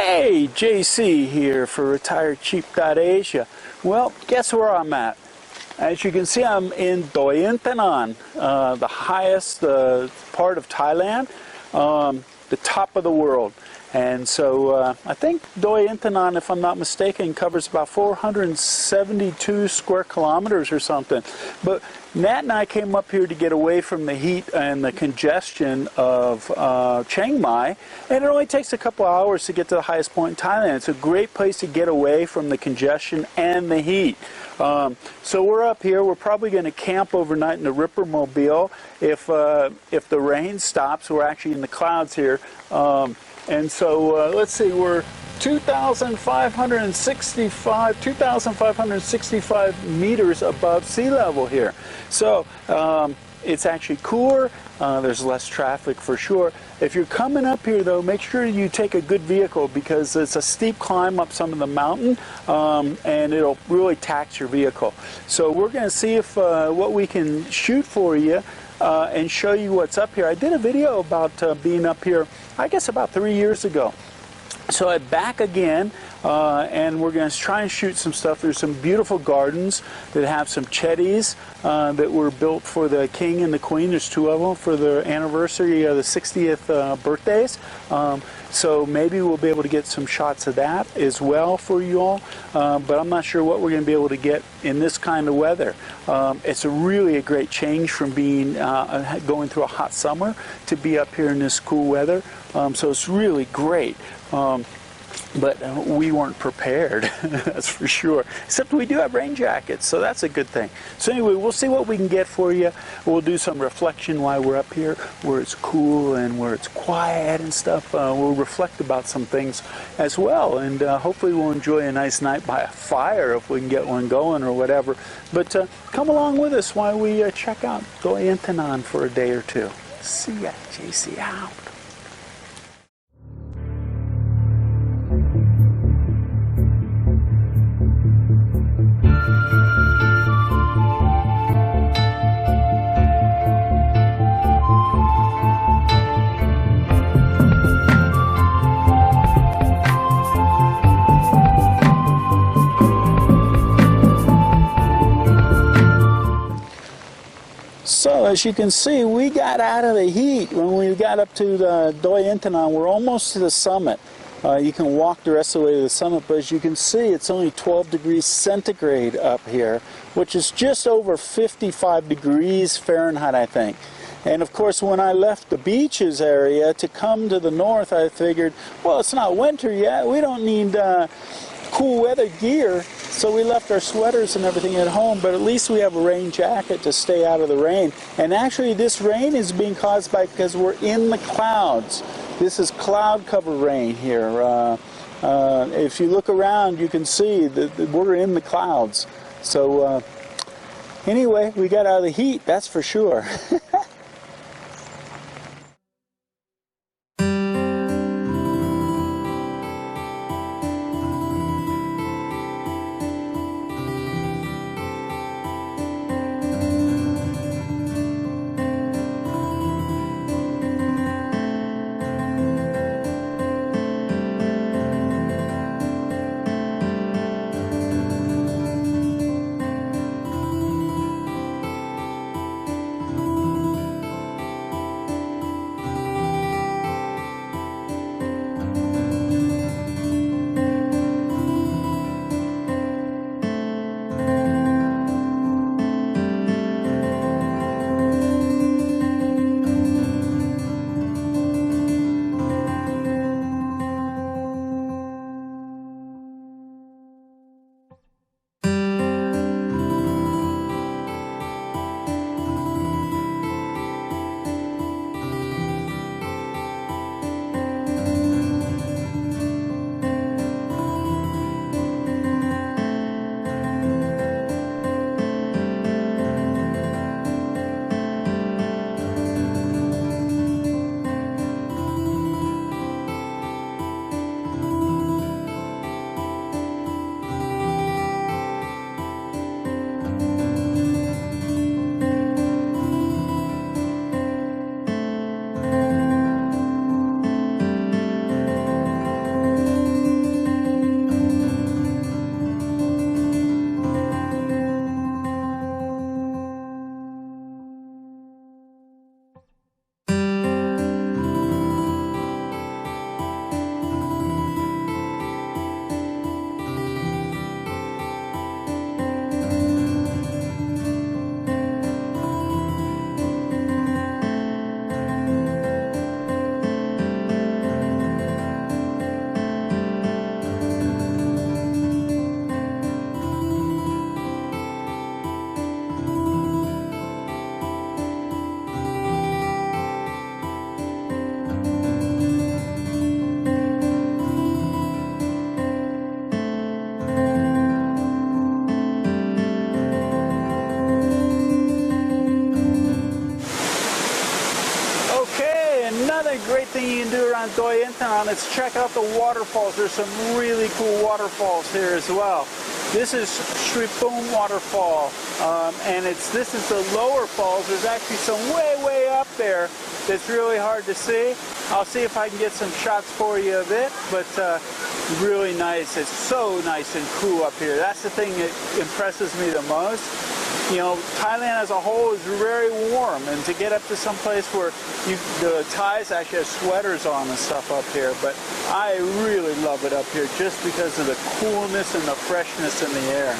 Hey, JC here for retirecheap.asia. Well, guess where I'm at? As you can see, I'm in Doi Inthanon, the highest part of Thailand, the top of the world. And so I think Doi Inthanon, if I'm not mistaken, covers about 472 square kilometers or something. But Nat and I came up here to get away from the heat and the congestion of Chiang Mai, and it only takes a couple hours to get to the highest point in Thailand. It's a great place to get away from the congestion and the heat. So we're up here. We're probably going to camp overnight in the Ripper Mobile. If the rain stops, we're actually in the clouds here. And so let's see, we're 2,565 meters above sea level here. So it's actually cooler. There's less traffic for sure. If you're coming up here though, make sure you take a good vehicle because it's a steep climb up some of the mountain and it'll really tax your vehicle. So we're going to see if what we can shoot for you and show you what's up here. I did a video about being up here, I guess about 3 years ago. So I'm back again, and we're going to try and shoot some stuff. There's some beautiful gardens that have some chetties that were built for the king and the queen. There's two of them for the anniversary of the 60th birthdays. So maybe we'll be able to get some shots of that as well for you all. But I'm not sure what we're going to be able to get in this kind of weather. It's really a great change from being going through a hot summer to be up here in this cool weather. So it's really great. But we weren't prepared, that's for sure. Except we do have rain jackets, so that's a good thing. So anyway, we'll see what we can get for you. We'll do some reflection while we're up here, where it's cool and where it's quiet and stuff. We'll reflect about some things as well, and hopefully we'll enjoy a nice night by a fire if we can get one going or whatever. But come along with us while we check out Doi Inthanon for a day or two. See ya, JC out. So as you can see, we got out of the heat when we got up to the Doi Inthanon. We're almost to the summit. You can walk the rest of the way to the summit, but as you can see, it's only 12 degrees centigrade up here, which is just over 55 degrees Fahrenheit, I think. And of course, when I left the beaches area to come to the north, I figured, well, it's not winter yet. We don't need cool weather gear. So we left our sweaters and everything at home, but at least we have a rain jacket to stay out of the rain. And actually this rain is being caused because we're in the clouds. This is cloud cover rain here. If you look around, you can see that we're in the clouds. So anyway, we got out of the heat, that's for sure. Doi Inthanon, let's check out the waterfalls. There's some really cool waterfalls here as well. This is Shripum waterfall, and this is the lower falls. There's actually some way up there that's really hard to see. I'll see if I can get some shots for you of it, but really nice. It's so nice and cool up here. That's the thing that impresses me the most. You know, Thailand as a whole is very warm, and to get up to some place where the Thais actually have sweaters on and stuff up here, but I really love it up here just because of the coolness and the freshness in the air.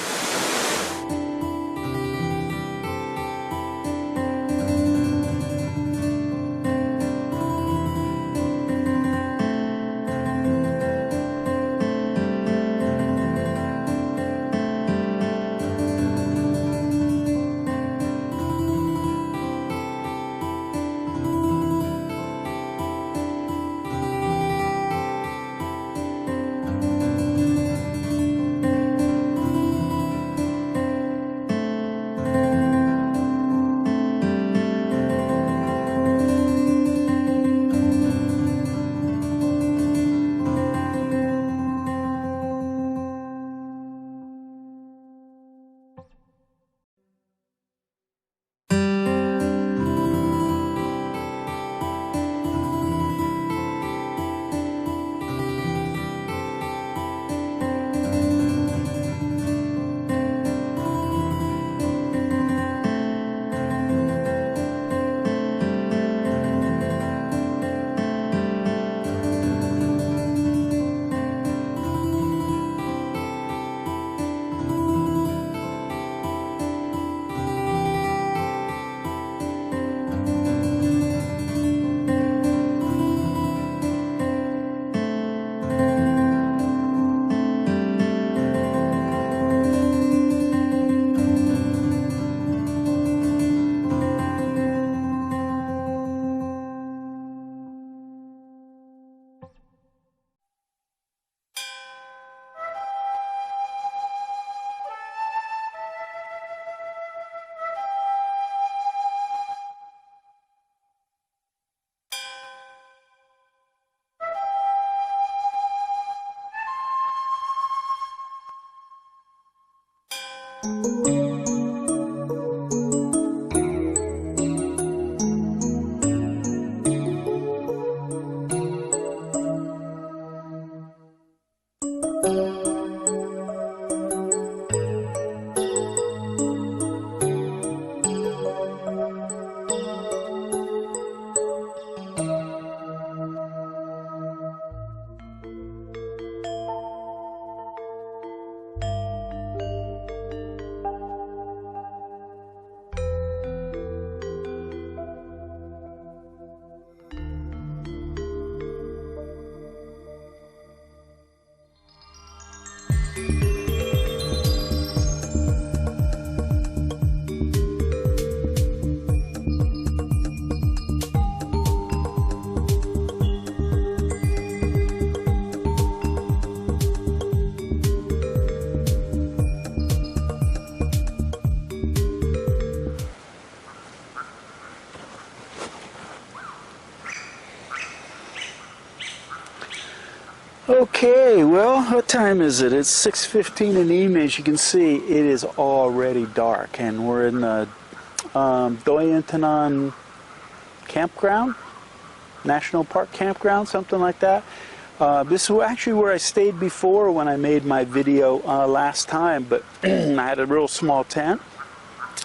Okay, well, what time is it? It's 6:15 in the evening. As you can see, it is already dark, and we're in the Doi Inthanon campground, National Park campground, something like that. This is actually where I stayed before when I made my video last time, but I had a real small tent,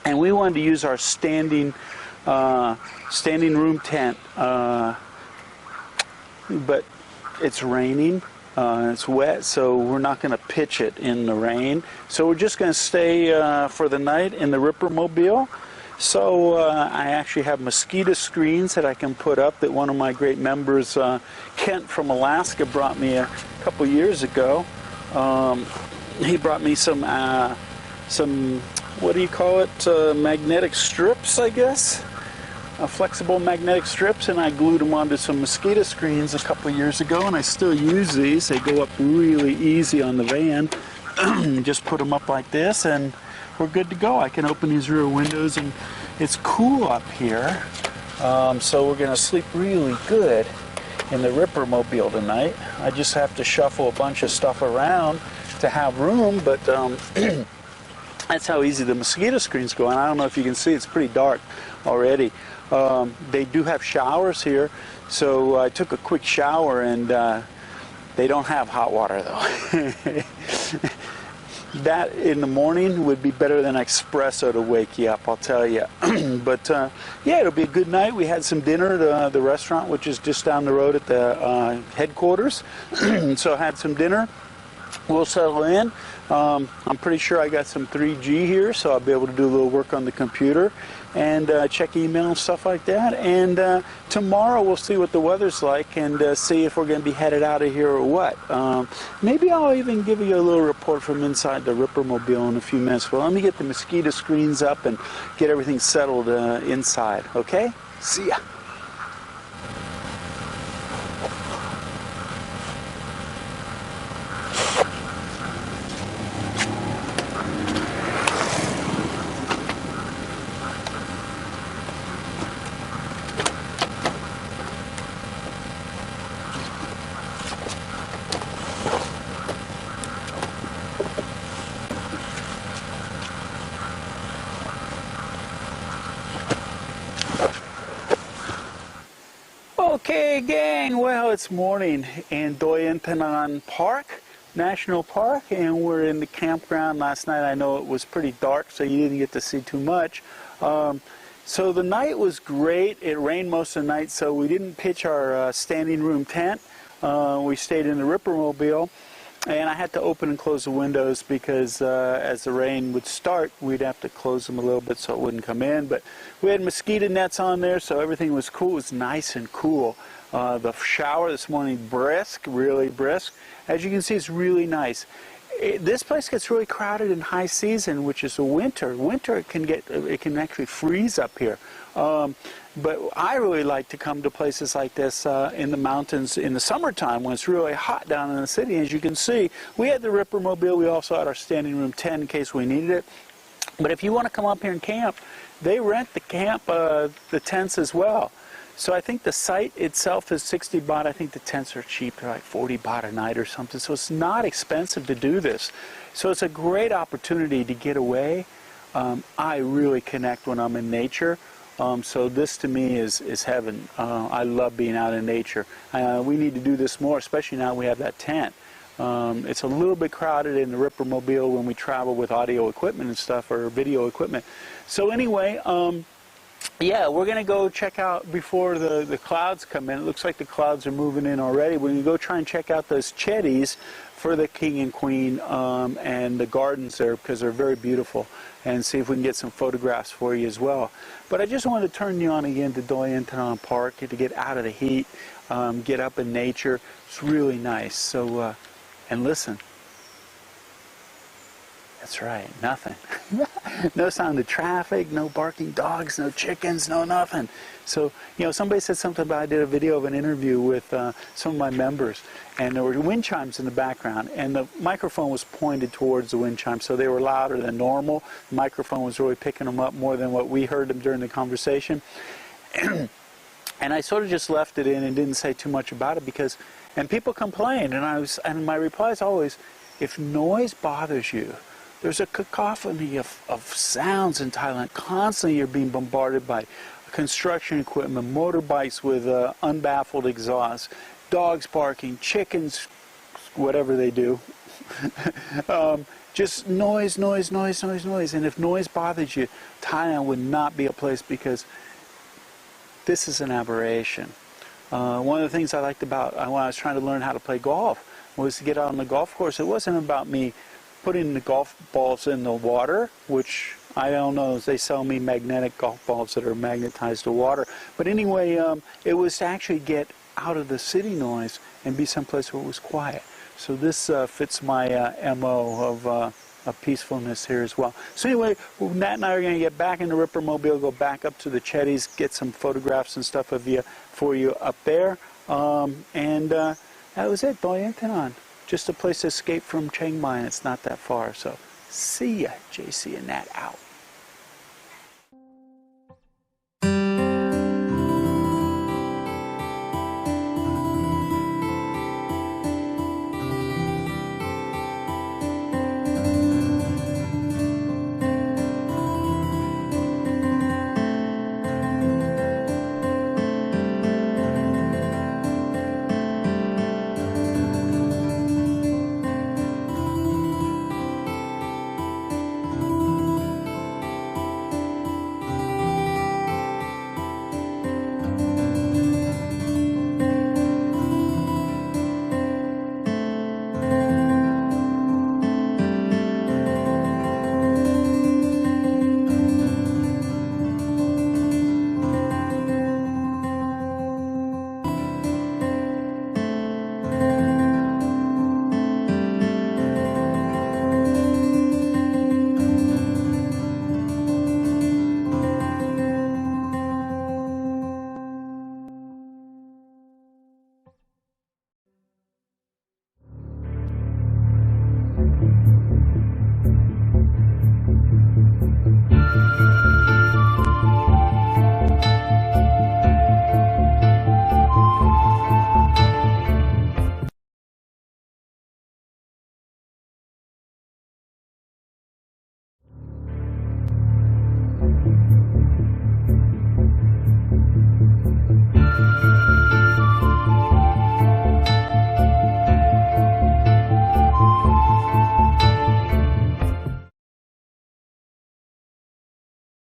and we wanted to use our standing room tent, but it's raining. It's wet, so we're not going to pitch it in the rain. So we're just going to stay for the night in the Ripper Mobile. So I actually have mosquito screens that I can put up that one of my great members, Kent from Alaska, brought me a couple years ago. He brought me some what do you call it, magnetic strips, I guess. Flexible magnetic strips, and I glued them onto some mosquito screens a couple of years ago, and I still use these. They go up really easy on the van. Just put them up like this, and we're good to go. I can open these rear windows, and it's cool up here, so we're going to sleep really good. in the Ripper-mobile tonight. I just have to shuffle a bunch of stuff around to have room, but that's how easy the mosquito screen's going. I don't know if you can see, it's pretty dark already. They do have showers here, so I took a quick shower, and they don't have hot water though. That in the morning would be better than espresso to wake you up, I'll tell you. But yeah, it'll be a good night. We had some dinner at the restaurant, which is just down the road at the headquarters. So I had some dinner. We'll settle in. I'm pretty sure I got some 3G here, so I'll be able to do a little work on the computer and check email and stuff like that. And tomorrow we'll see what the weather's like and see if we're going to be headed out of here or what. Maybe I'll even give you a little report from inside the Ripper-mobile in a few minutes. Well, let me get the mosquito screens up and get everything settled inside, okay? See ya. Okay, gang, well, it's morning in Doi Inthanon National Park, and we're in the campground. Last night I know it was pretty dark, so you didn't get to see too much. So the night was great. It rained most of the night, so we didn't pitch our standing room tent. We stayed in the Ripper-mobile, and I had to open and close the windows because as the rain would start, we'd have to close them a little bit so it wouldn't come in. But we had mosquito nets on there, so everything was cool. It was nice and cool. The shower this morning, brisk, really brisk. As you can see, it's really nice. This place gets really crowded in high season, which is the winter. Winter, it can actually freeze up here. But I really like to come to places like this in the mountains in the summertime when it's really hot down in the city. As you can see, we had the Ripper-mobile. We also had our standing room tent in case we needed it. But if you want to come up here and camp, they rent the tents as well. So I think the site itself is 60 baht. I think the tents are cheap. They're like 40 baht a night or something. So it's not expensive to do this. So it's a great opportunity to get away. I really connect when I'm in nature. So this to me is heaven. I love being out in nature. We need to do this more, especially now we have that tent. It's a little bit crowded in the Ripper-mobile when we travel with audio equipment and stuff, or video equipment. So anyway, yeah, we're going to go check out before the clouds come in. It looks like the clouds are moving in already. We're going to go try and check out those chetties for the king and queen and the gardens there, because they're very beautiful, and see if we can get some photographs for you as well. But I just wanted to turn you on again to Doi Inthanon Park to get out of the heat, get up in nature. It's really nice. So, and listen. That's right, nothing. No sound of traffic, no barking dogs, no chickens, no nothing. So, you know, somebody said something about, I did a video of an interview with some of my members, and there were wind chimes in the background, and the microphone was pointed towards the wind chimes, so they were louder than normal. The microphone was really picking them up more than what we heard them during the conversation. And I sort of just left it in and didn't say too much about it because, and people complained, and my reply is always, if noise bothers you, there's a cacophony of sounds in Thailand. Constantly you're being bombarded by construction equipment, motorbikes with unbaffled exhaust, dogs barking, chickens, whatever they do. Just noise, noise, noise, noise, noise. And if noise bothers you, Thailand would not be a place, because this is an aberration. One of the things I liked about when I was trying to learn how to play golf was to get out on the golf course. It wasn't about me putting the golf balls in the water, which I don't know, they sell me magnetic golf balls that are magnetized to water. But anyway, it was to actually get out of the city noise and be someplace where it was quiet. So this fits my MO of peacefulness here as well. So anyway, Nat and I are going to get back in the Ripper-mobile, go back up to the Chetties, get some photographs and stuff for you up there. And that was it, Doi Inthanon. Just a place to escape from Chiang Mai, and it's not that far. So see ya, JC and Nat out.